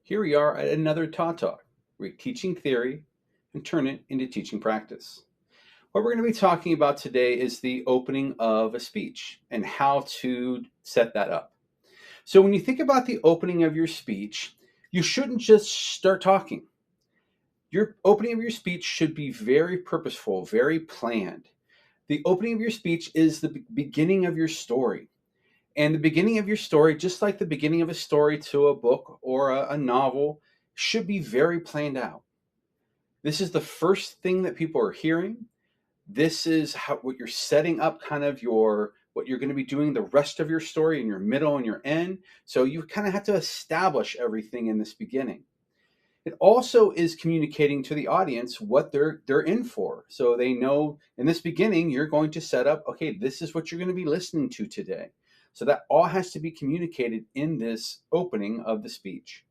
Here we are at another Todd Talk, where we teaching theory and turn it into teaching practice. What we're going to be talking about today is the opening of a speech and how to set that up. So when you think about the opening of your speech, you shouldn't just start talking. Your opening of your speech should be very purposeful, very planned. The opening of your speech is the beginning of your story. And the beginning of your story, just like the beginning of a story to a book or a novel, should be very planned out. This is the first thing that people are hearing. This is what you're setting up, kind of what you're going to be doing the rest of your story in your middle and your end. So you kind of have to establish everything in this beginning. It also is communicating to the audience what they're in for. So they know in this beginning, you're going to set up, okay, this is what you're going to be listening to today. So that all has to be communicated in this opening of the speech.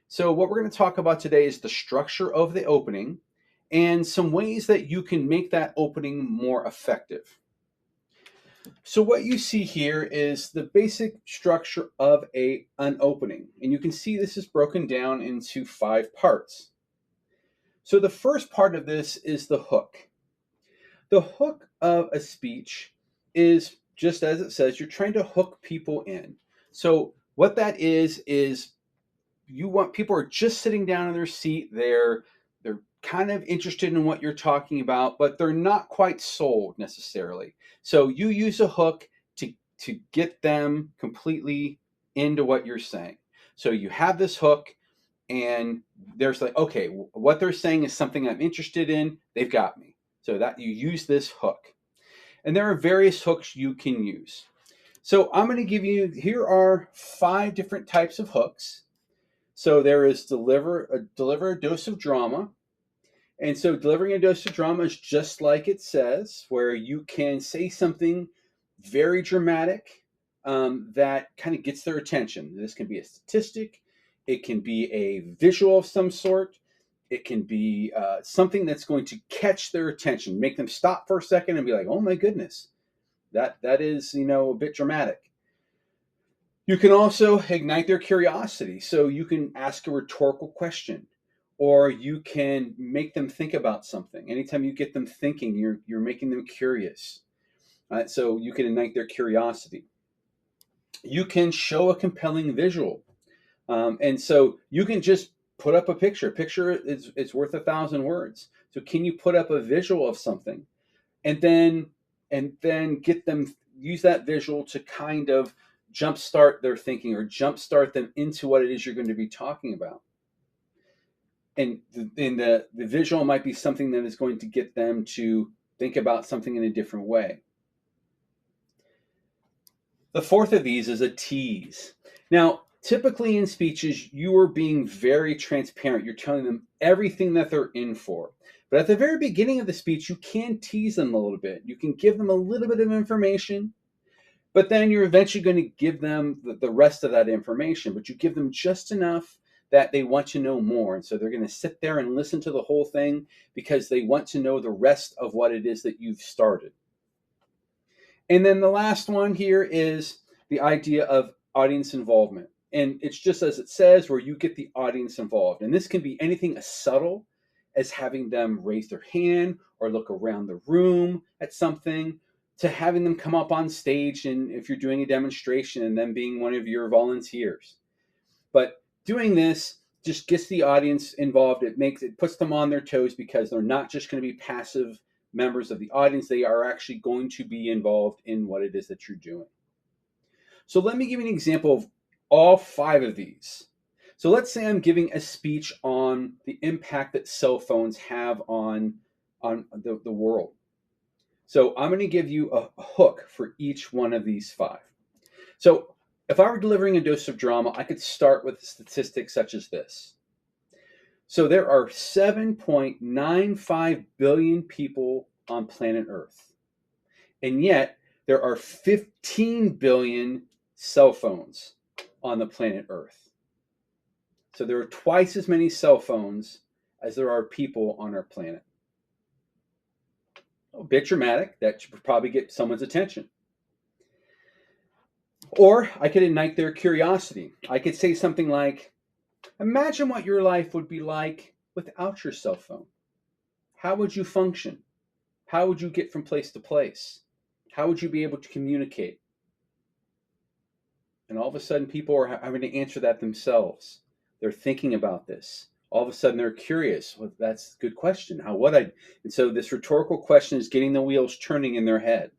So what we're going to talk about today is the structure of the opening and some ways that you can make that opening more effective. So what you see here is the basic structure of an opening. And you can see this is broken down into 5 parts. So the first part of this is the hook. The hook of a speech is just as it says, you're trying to hook people in. So what that is you want people are just sitting down in their seat. They're kind of interested in what you're talking about, but they're not quite sold necessarily. So you use a hook to get them completely into what you're saying. So you have this hook and there's like, okay, what they're saying is something I'm interested in. They've got me. So that you use this hook. And there are various hooks you can use. So I'm going to give you, here are 5 different types of hooks. So there is deliver a dose of drama. And so delivering a dose of drama is just like it says, where you can say something very dramatic that kind of gets their attention. This can be a statistic. It can be a visual of some sort. It can be something that's going to catch their attention, make them stop for a second and be like, oh my goodness, that is, a bit dramatic. You can also ignite their curiosity. So you can ask a rhetorical question, or you can make them think about something. Anytime you get them thinking, you're making them curious. So you can ignite their curiosity. You can show a compelling visual. And so you can just put up a picture. A picture is worth 1,000 words. So can you put up a visual of something, and then get them use that visual to kind of jumpstart their thinking or jumpstart them into what it is you're going to be talking about. And the visual might be something that is going to get them to think about something in a different way. The fourth of these is a tease. Now, typically in speeches, you are being very transparent. You're telling them everything that they're in for. But at the very beginning of the speech, you can tease them a little bit. You can give them a little bit of information, but then you're eventually going to give them the rest of that information. But you give them just enough that they want to know more. And so they're going to sit there and listen to the whole thing because they want to know the rest of what it is that you've started. And then the last one here is the idea of audience involvement. And it's just as it says, where you get the audience involved. And this can be anything as subtle as having them raise their hand or look around the room at something, to having them come up on stage, and if you're doing a demonstration, and them being one of your volunteers. But doing this just gets the audience involved. It puts them on their toes, because they're not just going to be passive members of the audience. They are actually going to be involved in what it is that you're doing. So let me give you an example of all 5 of these. So let's say I'm giving a speech on the impact that cell phones have on the world. So I'm going to give you a hook for each one of these 5. So if I were delivering a dose of drama, I could start with statistics such as this. So there are 7.95 billion people on planet Earth. And yet there are 15 billion cell phones on the planet Earth. So there are twice as many cell phones as there are people on our planet. A bit dramatic. That should probably get someone's attention. Or I could ignite their curiosity. I could say something like, Imagine what your life would be like without your cell phone. How would you function? How would you get from place to place? How would you be able to communicate? And all of a sudden, people are having to answer that themselves. They're thinking about this. All of a sudden, they're curious. Well, that's a good question. How would I? And so, this rhetorical question is getting the wheels turning in their head.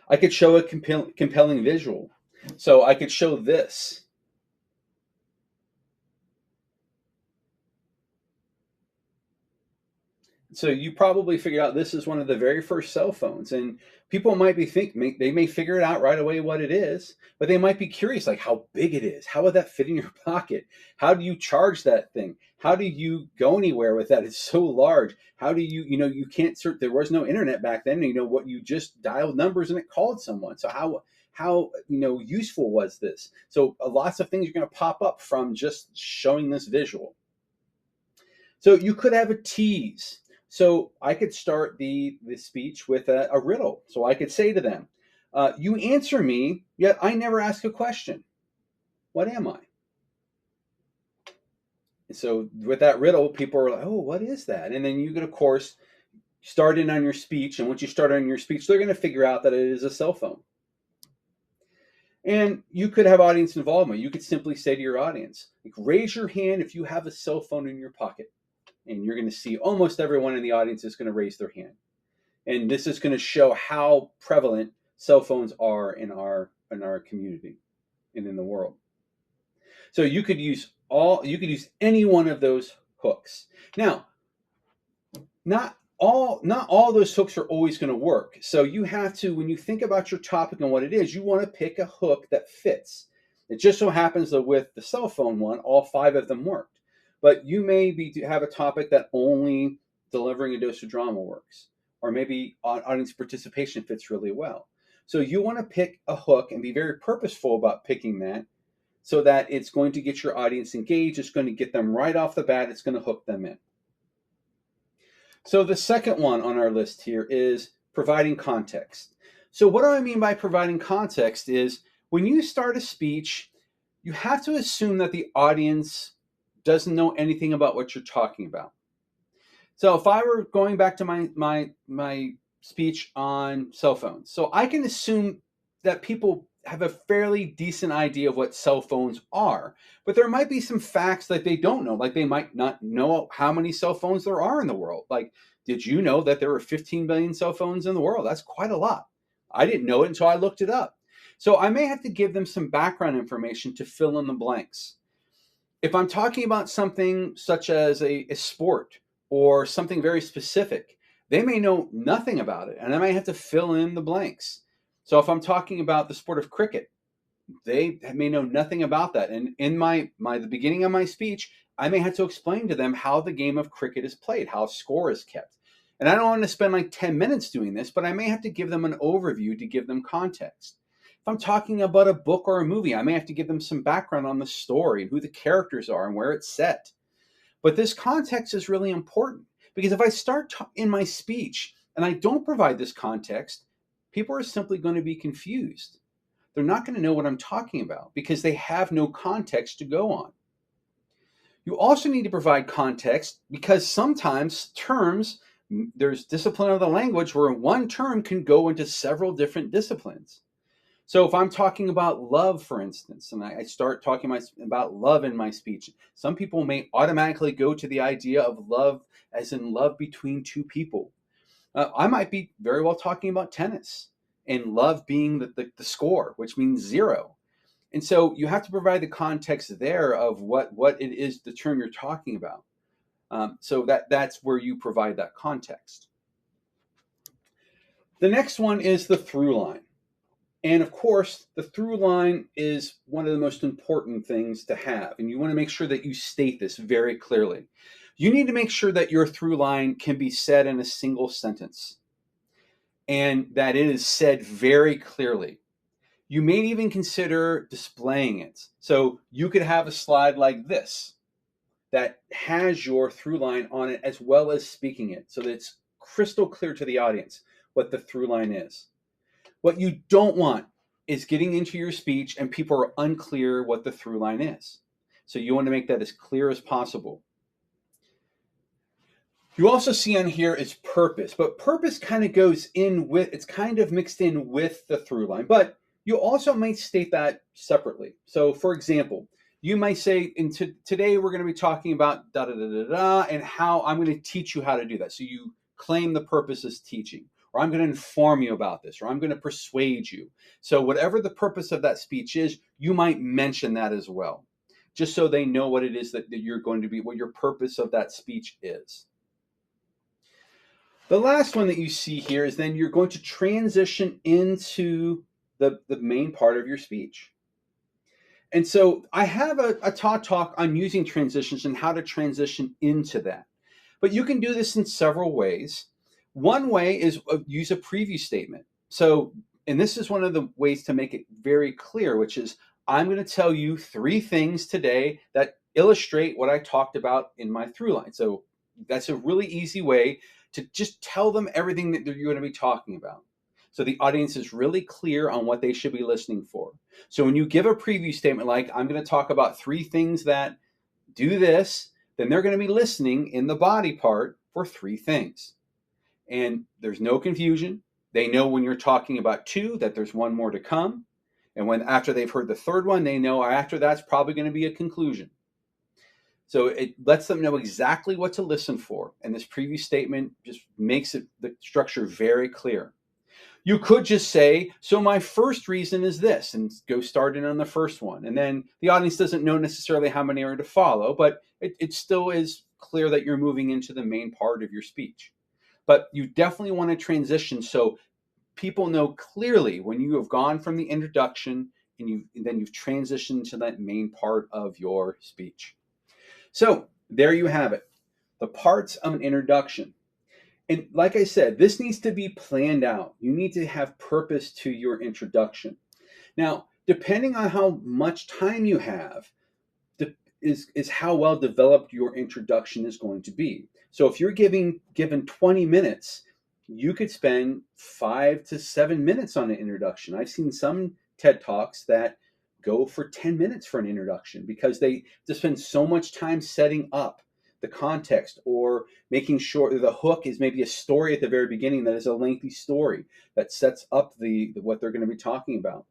I could show a compelling visual. So, I could show this. So you probably figured out this is one of the very first cell phones, and people might be they may figure it out right away what it is, but they might be curious like how big it is. How would that fit in your pocket? How do you charge that thing? How do you go anywhere with that? It's so large. How do you you can't search? There was no internet back then. What you just dialed numbers and it called someone. So how useful was this? So lots of things are going to pop up from just showing this visual. So you could have a tease. So I could start the speech with a riddle. So I could say to them, you answer me, yet I never ask a question. What am I? And so with that riddle, people are like, oh, what is that? And then you could, of course, start in on your speech. And once you start on your speech, they're going to figure out that it is a cell phone. And you could have audience involvement. You could simply say to your audience, like, raise your hand if you have a cell phone in your pocket. And you're going to see almost everyone in the audience is going to raise their hand. And this is going to show how prevalent cell phones are in our community and in the world. So you could use any one of those hooks. Now, not all those hooks are always going to work. So you have to, when you think about your topic and what it is, you want to pick a hook that fits. It just so happens that with the cell phone one, all 5 of them worked. But you may have a topic that only delivering a dose of drama works, or maybe audience participation fits really well. So you want to pick a hook and be very purposeful about picking that, so that it's going to get your audience engaged. It's going to get them right off the bat. It's going to hook them in. So the second one on our list here is providing context. So what do I mean by providing context is when you start a speech, you have to assume that the audience doesn't know anything about what you're talking about. So if I were going back to my speech on cell phones, so I can assume that people have a fairly decent idea of what cell phones are, but there might be some facts that they don't know. Like they might not know how many cell phones there are in the world. Like, did you know that there were 15 billion cell phones in the world? That's quite a lot. I didn't know it until I looked it up. So I may have to give them some background information to fill in the blanks. If I'm talking about something such as a sport or something very specific, they may know nothing about it, and I might have to fill in the blanks. So if I'm talking about the sport of cricket, they may know nothing about that. And in the beginning of my speech, I may have to explain to them how the game of cricket is played, how score is kept. And I don't want to spend like 10 minutes doing this, but I may have to give them an overview to give them context. If I'm talking about a book or a movie, I may have to give them some background on the story and who the characters are and where it's set. But this context is really important because if I start in my speech and I don't provide this context, people are simply going to be confused. They're not going to know what I'm talking about because they have no context to go on. You also need to provide context because sometimes there's discipline of the language where one term can go into several different disciplines. So if I'm talking about love, for instance, and I start talking about love in my speech, some people may automatically go to the idea of love as in love between two people. I might be very well talking about tennis and love being the score, which means 0. And so you have to provide the context there of what it is, the term you're talking about. So that's where you provide that context. The next one is the through line. And of course, the through line is one of the most important things to have. And you want to make sure that you state this very clearly. You need to make sure that your through line can be said in a single sentence and that it is said very clearly. You may even consider displaying it. So you could have a slide like this that has your through line on it as well as speaking it so that it's crystal clear to the audience what the through line is. What you don't want is getting into your speech and people are unclear what the through line is. So you want to make that as clear as possible. You also see on here is purpose, but purpose kind of goes in with, it's kind of mixed in with the through line, but you also might state that separately. So for example, you might say, today we're going to be talking about da da da da da, and how I'm going to teach you how to do that. So you claim the purpose is teaching, or I'm going to inform you about this, or I'm going to persuade you. So whatever the purpose of that speech is, you might mention that as well, just so they know what it is that you're going to be, what your purpose of that speech is. The last one that you see here is then you're going to transition into the main part of your speech. And so I have a Todd talk on using transitions and how to transition into that. But you can do this in several ways. One way is use a preview statement. So, and this is one of the ways to make it very clear, which is I'm going to tell you 3 things today that illustrate what I talked about in my through line. So that's a really easy way to just tell them everything that you're going to be talking about. So the audience is really clear on what they should be listening for. So when you give a preview statement like, I'm going to talk about 3 things that do this, then they're going to be listening in the body part for 3 things. And there's no confusion. They know when you're talking about 2 that there's 1 more to come. And when after they've heard the 3rd one, they know after that's probably going to be a conclusion. So it lets them know exactly what to listen for. And this preview statement just makes the structure very clear. You could just say, so my first reason is this, and go start in on the first one. And then the audience doesn't know necessarily how many are to follow, but it still is clear that you're moving into the main part of your speech. But you definitely want to transition so people know clearly when you have gone from the introduction and then you've transitioned to that main part of your speech. So there you have it, the parts of an introduction. And like I said, this needs to be planned out. You need to have purpose to your introduction. Now, depending on how much time you have, is how well developed your introduction is going to be. So if you're given 20 minutes, you could spend 5 to 7 minutes on an introduction. I've seen some TED Talks that go for 10 minutes for an introduction because they just spend so much time setting up the context or making sure the hook is maybe a story at the very beginning that is a lengthy story that sets up what they're going to be talking about.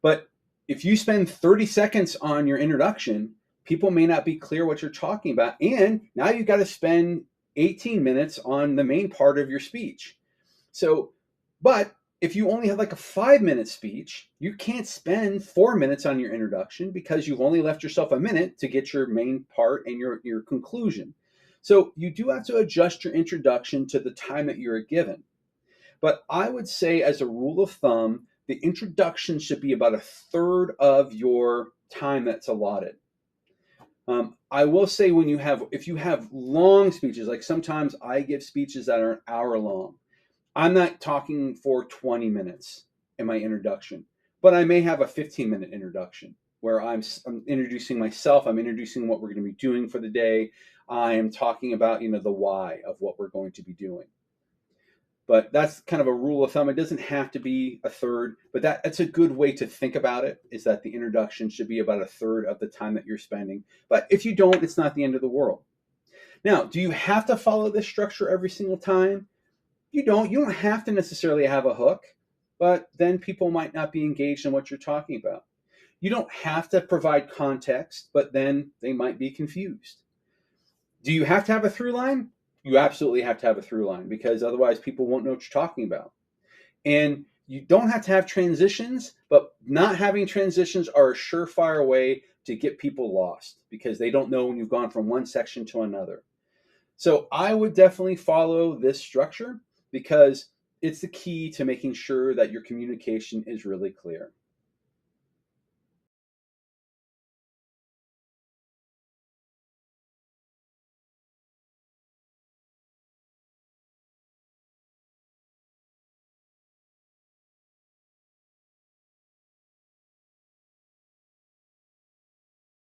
But if you spend 30 seconds on your introduction, people may not be clear what you're talking about. And now you've got to spend 18 minutes on the main part of your speech. So, but if you only have like a 5-minute speech, you can't spend 4 minutes on your introduction because you've only left yourself a minute to get your main part and your conclusion. So you do have to adjust your introduction to the time that you're given. But I would say as a rule of thumb, the introduction should be about 1/3 of your time that's allotted. I will say if you have long speeches, like sometimes I give speeches that are an hour long, I'm not talking for 20 minutes in my introduction, but I may have a 15-minute introduction where I'm introducing myself. I'm introducing what we're going to be doing for the day. I am talking about, the why of what we're going to be doing. But that's kind of a rule of thumb. It doesn't have to be 1/3, but that's a good way to think about it, is that the introduction should be about 1/3 of the time that you're spending. But if you don't, it's not the end of the world. Now, do you have to follow this structure every single time? You don't. You don't have to necessarily have a hook, but then people might not be engaged in what you're talking about. You don't have to provide context, but then they might be confused. Do you have to have a through line? You absolutely have to have a through line because otherwise people won't know what you're talking about. And you don't have to have transitions, but not having transitions are a surefire way to get people lost because they don't know when you've gone from one section to another. So I would definitely follow this structure because it's the key to making sure that your communication is really clear.